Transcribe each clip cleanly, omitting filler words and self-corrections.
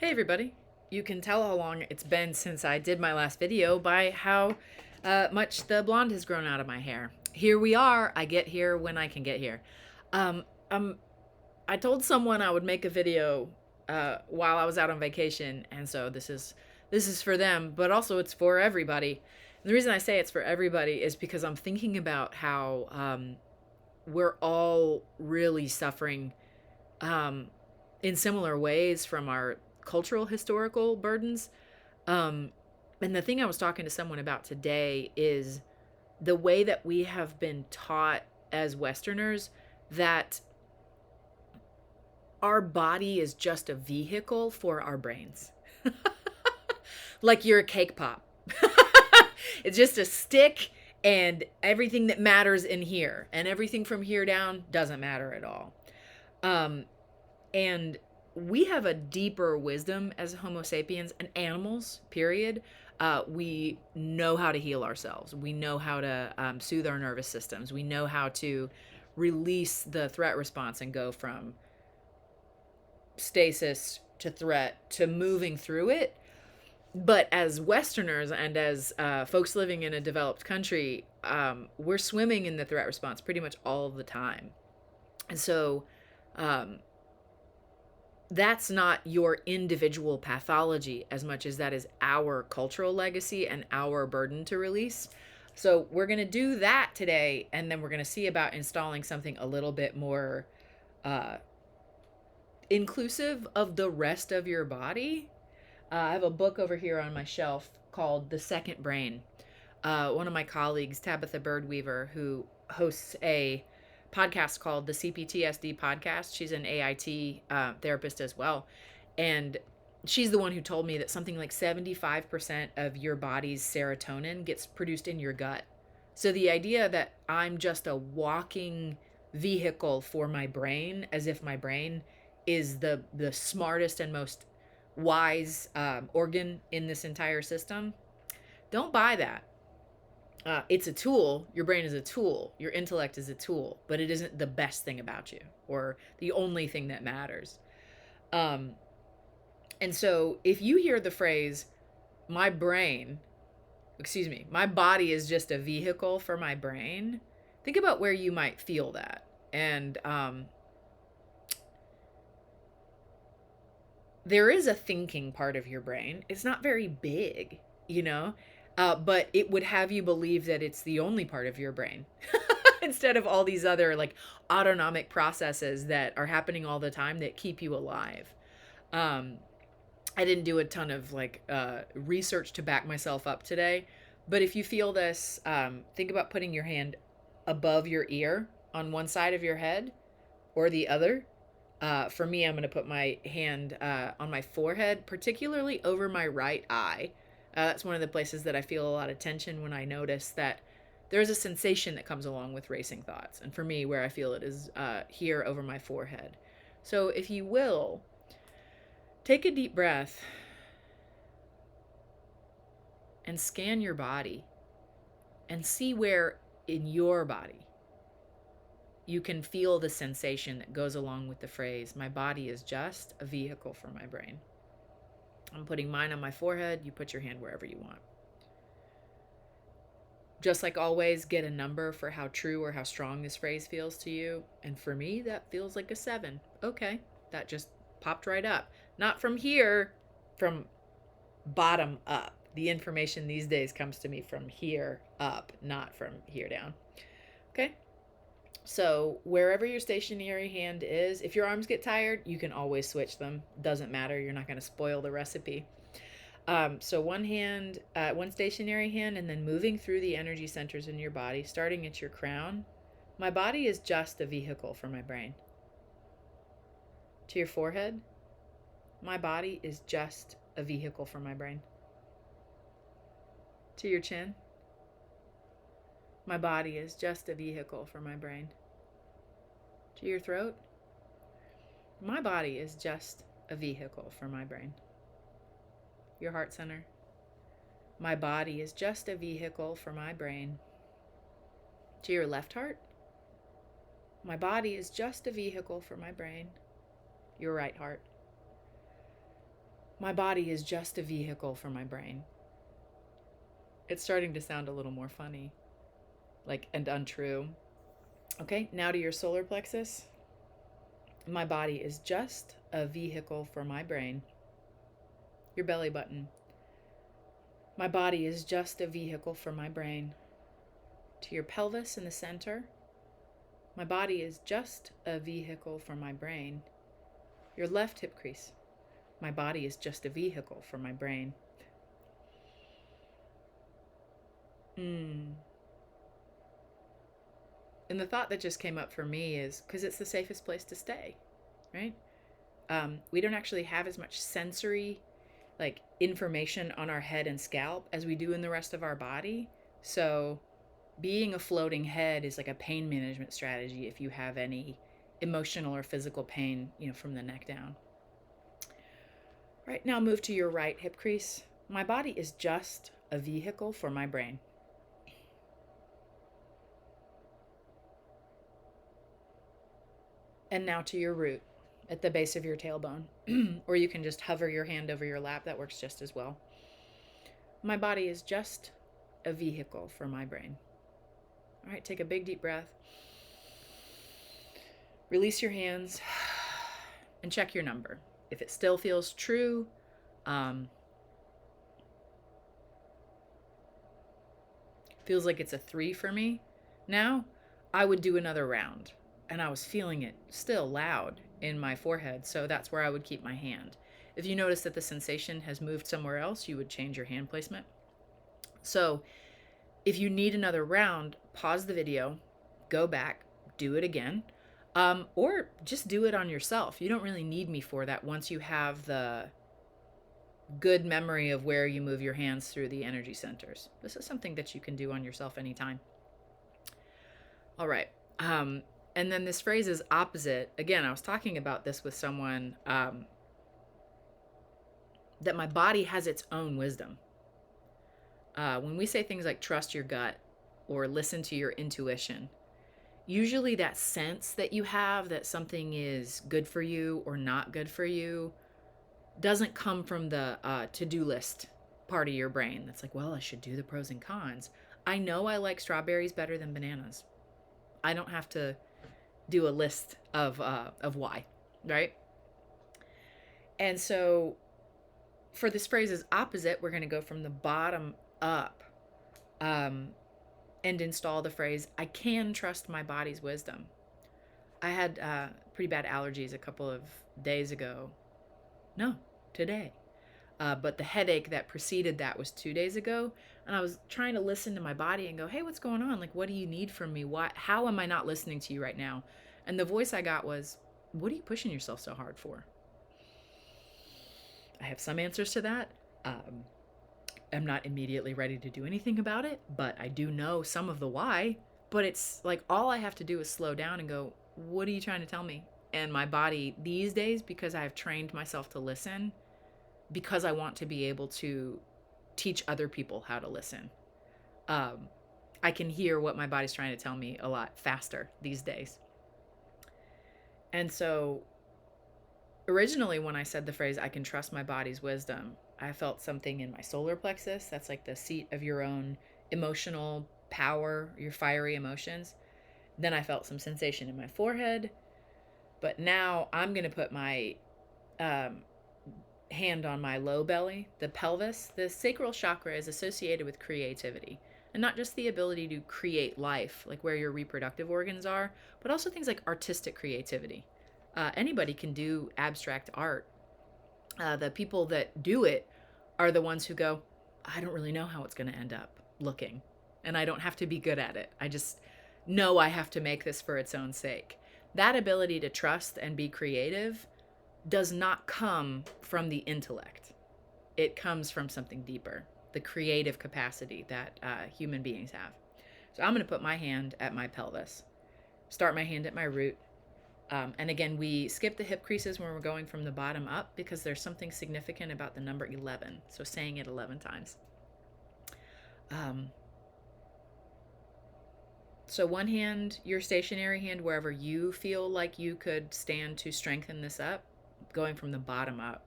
Hey everybody! You can tell how long it's been since I did my last video by how much the blonde has grown out of my hair. Here we are. I get here when I can get here. Um, um, I told someone I would make a video while I was out on vacation, and so this is for them, but also it's for everybody. And the reason I say it's for everybody is because I'm thinking about how we're all really suffering um, in similar ways from our cultural historical burdens. Um, and the thing I was talking to someone about today is the way that we have been taught as Westerners that our body is just a vehicle for our brains. Like you're a cake pop. It's just a stick, and everything that matters in here, and everything from here down doesn't matter at all. Um, and we have a deeper wisdom as Homo sapiens and animals, period. We know how to heal ourselves. We know how to soothe our nervous systems. We know how to release the threat response and go from stasis to threat to moving through it. But as Westerners and as folks living in a developed country, we're swimming in the threat response pretty much all of the time. And so um, that's not your individual pathology as much as that is our cultural legacy and our burden to release. So we're going to do that today, and then we're going to see about installing something a little bit more uh, inclusive of the rest of your body. I have a book over here on my shelf called The Second Brain. One of my colleagues, Tabitha Birdweaver, who hosts a podcast called the CPTSD podcast. She's an AIT therapist as well. And she's the one who told me that something like 75% of your body's serotonin gets produced in your gut. So the idea that I'm just a walking vehicle for my brain, as if my brain is the smartest and most wise organ in this entire system, don't buy that. It's a tool. Your brain is a tool. Your intellect is a tool, but it isn't the best thing about you or the only thing that matters. Um, and so if you hear the phrase, my body is just a vehicle for my brain, think about where you might feel that. And there is a thinking part of your brain. It's not very big, you know, but it would have you believe that it's the only part of your brain instead of all these other like autonomic processes that are happening all the time that keep you alive. Um, I didn't do a ton of like research to back myself up today, but if you feel this, think about putting your hand above your ear on one side of your head or the other. For me, I'm going to put my hand on my forehead, particularly over my right eye. That's one of the places that I feel a lot of tension when I notice that there's a sensation that comes along with racing thoughts. And for me, where I feel it is here over my forehead. So if you will, take a deep breath and scan your body and see where in your body you can feel the sensation that goes along with the phrase, my body is just a vehicle for my brain. I'm putting mine on my forehead. You put your hand wherever you want. Just like always, get a number for how true or how strong this phrase feels to you. And for me, that feels like a 7. Okay, that just popped right up. Not from here, from bottom up. The information these days comes to me from here up, not from here down. Okay? So wherever your stationary hand is, if your arms get tired, you can always switch them. Doesn't matter. You're not going to spoil the recipe. So one hand, one stationary hand, and then moving through the energy centers in your body, starting at your crown. My body is just a vehicle for my brain. To your forehead, my body is just a vehicle for my brain. To your chin, my body is just a vehicle for my brain. To your throat, my body is just a vehicle for my brain. Your heart center, my body is just a vehicle for my brain. To your left heart, my body is just a vehicle for my brain. Your right heart, My body is just a vehicle for my brain. It's starting to sound a little more funny, like, and untrue. Okay, now to your solar plexus. My body is just a vehicle for my brain. Your belly button. My body is just a vehicle for my brain. To your pelvis in the center. My body is just a vehicle for my brain. Your left hip crease. My body is just a vehicle for my brain. And the thought that just came up for me is because it's the safest place to stay, right? We don't actually have as much sensory, like, information on our head and scalp as we do in the rest of our body. So being a floating head is like a pain management strategy if you have any emotional or physical pain, from the neck down. Right, now move to your right hip crease. My body is just a vehicle for my brain. And now to your root at the base of your tailbone. Or you can just hover your hand over your lap. That works just as well. My body is just a vehicle for my brain. All right, take a big deep breath. Release your hands and check your number. If it still feels true, feels like it's a 3 for me now, I would do another round. And I was feeling it still loud in my forehead, so that's where I would keep my hand. If you notice that the sensation has moved somewhere else, you would change your hand placement. So if you need another round, pause the video, go back, do it again, or just do it on yourself. You don't really need me for that once you have the good memory of where you move your hands through the energy centers. This is something that you can do on yourself anytime. All right. And then this phrase is opposite. Again, I was talking about this with someone, that my body has its own wisdom. When we say things like trust your gut or listen to your intuition, usually that sense that you have that something is good for you or not good for you doesn't come from the to-do list part of your brain that's like, well, I should do the pros and cons. I know I like strawberries better than bananas. I don't have to do a list of why, right? And so for this phrase is opposite, we're going to go from the bottom up, and install the phrase, I can trust my body's wisdom. I had pretty bad allergies a couple of days ago. No, today. But the headache that preceded that was 2 days ago. And I was trying to listen to my body and go, hey, what's going on? Like, what do you need from me? How am I not listening to you right now? And the voice I got was, what are you pushing yourself so hard for? I have some answers to that. I'm not immediately ready to do anything about it, but I do know some of the why. But it's like all I have to do is slow down and go, what are you trying to tell me? And my body these days, because I've trained myself to listen, because I want to be able to teach other people how to listen, I can hear what my body's trying to tell me a lot faster these days. And so originally when I said the phrase, I can trust my body's wisdom, I felt something in my solar plexus. That's like the seat of your own emotional power, your fiery emotions. Then I felt some sensation in my forehead. But now I'm going to put my hand on my low belly, the pelvis. The sacral chakra is associated with creativity. And not just the ability to create life, like where your reproductive organs are, but also things like artistic creativity. Anybody can do abstract art. The people that do it are the ones who go, I don't really know how it's going to end up looking. And I don't have to be good at it. I just know I have to make this for its own sake. That ability to trust and be creative does not come from the intellect. It comes from something deeper, the creative capacity that human beings have. So I'm going to put my hand at my pelvis, start my hand at my root. And again, we skip the hip creases when we're going from the bottom up because there's something significant about the number 11. So saying it 11 times. So one hand, your stationary hand, wherever you feel like you could stand to strengthen this up, going from the bottom up.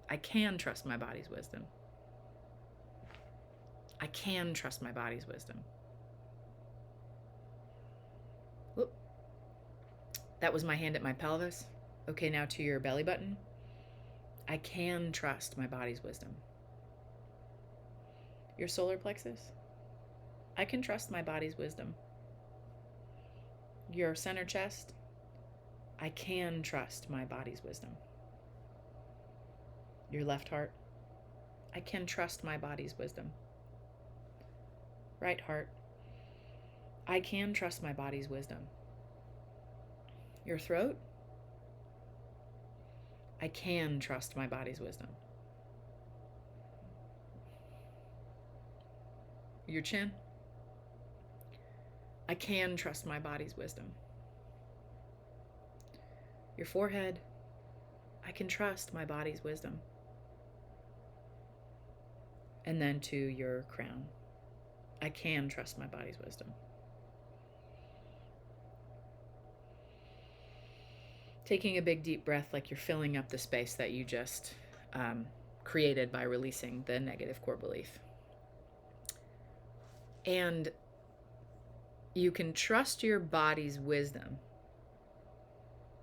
I can trust my body's wisdom. I can trust my body's wisdom. Whoop. That was my hand at my pelvis. Okay, now to your belly button. I can trust my body's wisdom. Your solar plexus. I can trust my body's wisdom. Your center chest. I can trust my body's wisdom. Your left heart. I can trust my body's wisdom. Right heart. I can trust my body's wisdom. Your throat. I can trust my body's wisdom. Your chin. I can trust my body's wisdom. Your forehead. I can trust my body's wisdom. And then to your crown. I can trust my body's wisdom. Taking a big deep breath like you're filling up the space that you just created by releasing the negative core belief. And you can trust your body's wisdom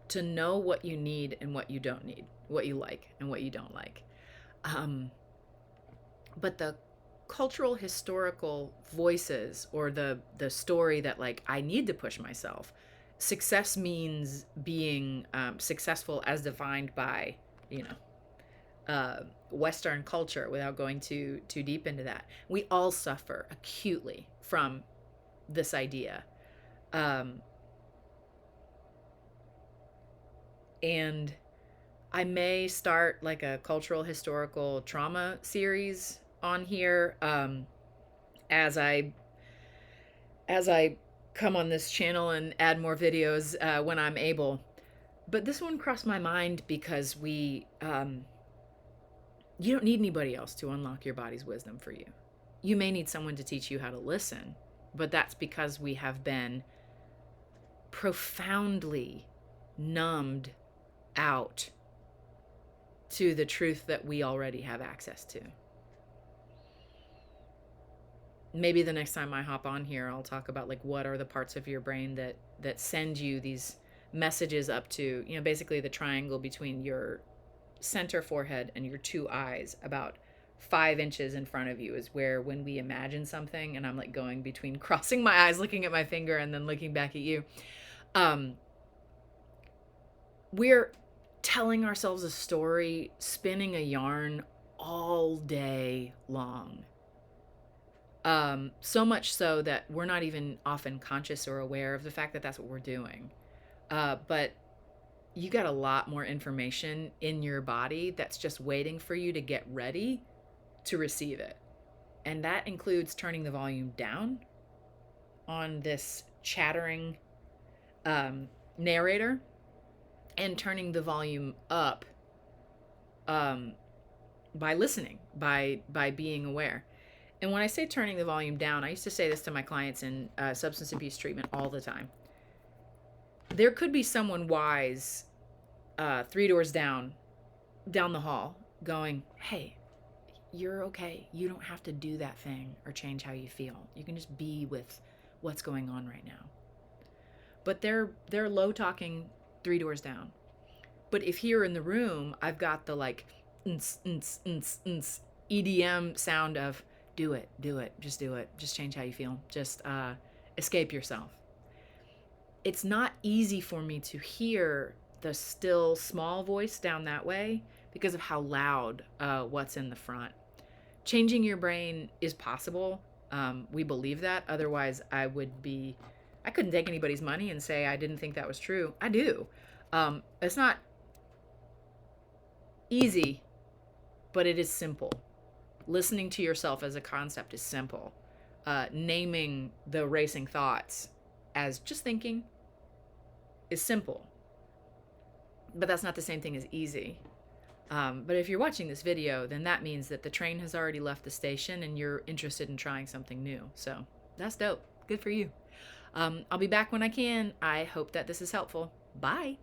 to know what you need and what you don't need, what you like and what you don't like. But the cultural historical voices, or the story that like I need to push myself, success means being successful as defined by Western culture, without going too deep into that. We all suffer acutely from this idea, and I may start like a cultural historical trauma series on here as I come on this channel and add more videos when I'm able. But this one crossed my mind because you don't need anybody else to unlock your body's wisdom for you. You may need someone to teach you how to listen, but that's because we have been profoundly numbed out to the truth that we already have access to. Maybe the next time I hop on here, I'll talk about like what are the parts of your brain that send you these messages up to, basically the triangle between your center forehead and your two eyes, about 5 inches in front of you, is where, when we imagine something, and I'm like going between crossing my eyes, looking at my finger, and then looking back at you, we're telling ourselves a story, spinning a yarn all day long. So much so that we're not even often conscious or aware of the fact that that's what we're doing. But you got a lot more information in your body that's just waiting for you to get ready to receive it. And that includes turning the volume down on this chattering narrator, and turning the volume up by listening, by being aware. And when I say turning the volume down, I used to say this to my clients in substance abuse treatment all the time. There could be someone wise 3 doors down the hall going, hey, you're okay. You don't have to do that thing or change how you feel. You can just be with what's going on right now. But they're low talking 3 doors down. But if here in the room, I've got the like EDM sound of do it, just do it, just change how you feel, just escape yourself. It's not easy for me to hear the still small voice down that way because of how loud what's in the front. Changing your brain is possible. We believe that. Otherwise, I couldn't take anybody's money and say I didn't think that was true. I do. It's not easy, but it is simple. Listening to yourself as a concept is simple. Naming the racing thoughts as just thinking is simple. But that's not the same thing as easy. But if you're watching this video, then that means that the train has already left the station and you're interested in trying something new. So that's dope. Good for you. I'll be back when I can. I hope that this is helpful. Bye.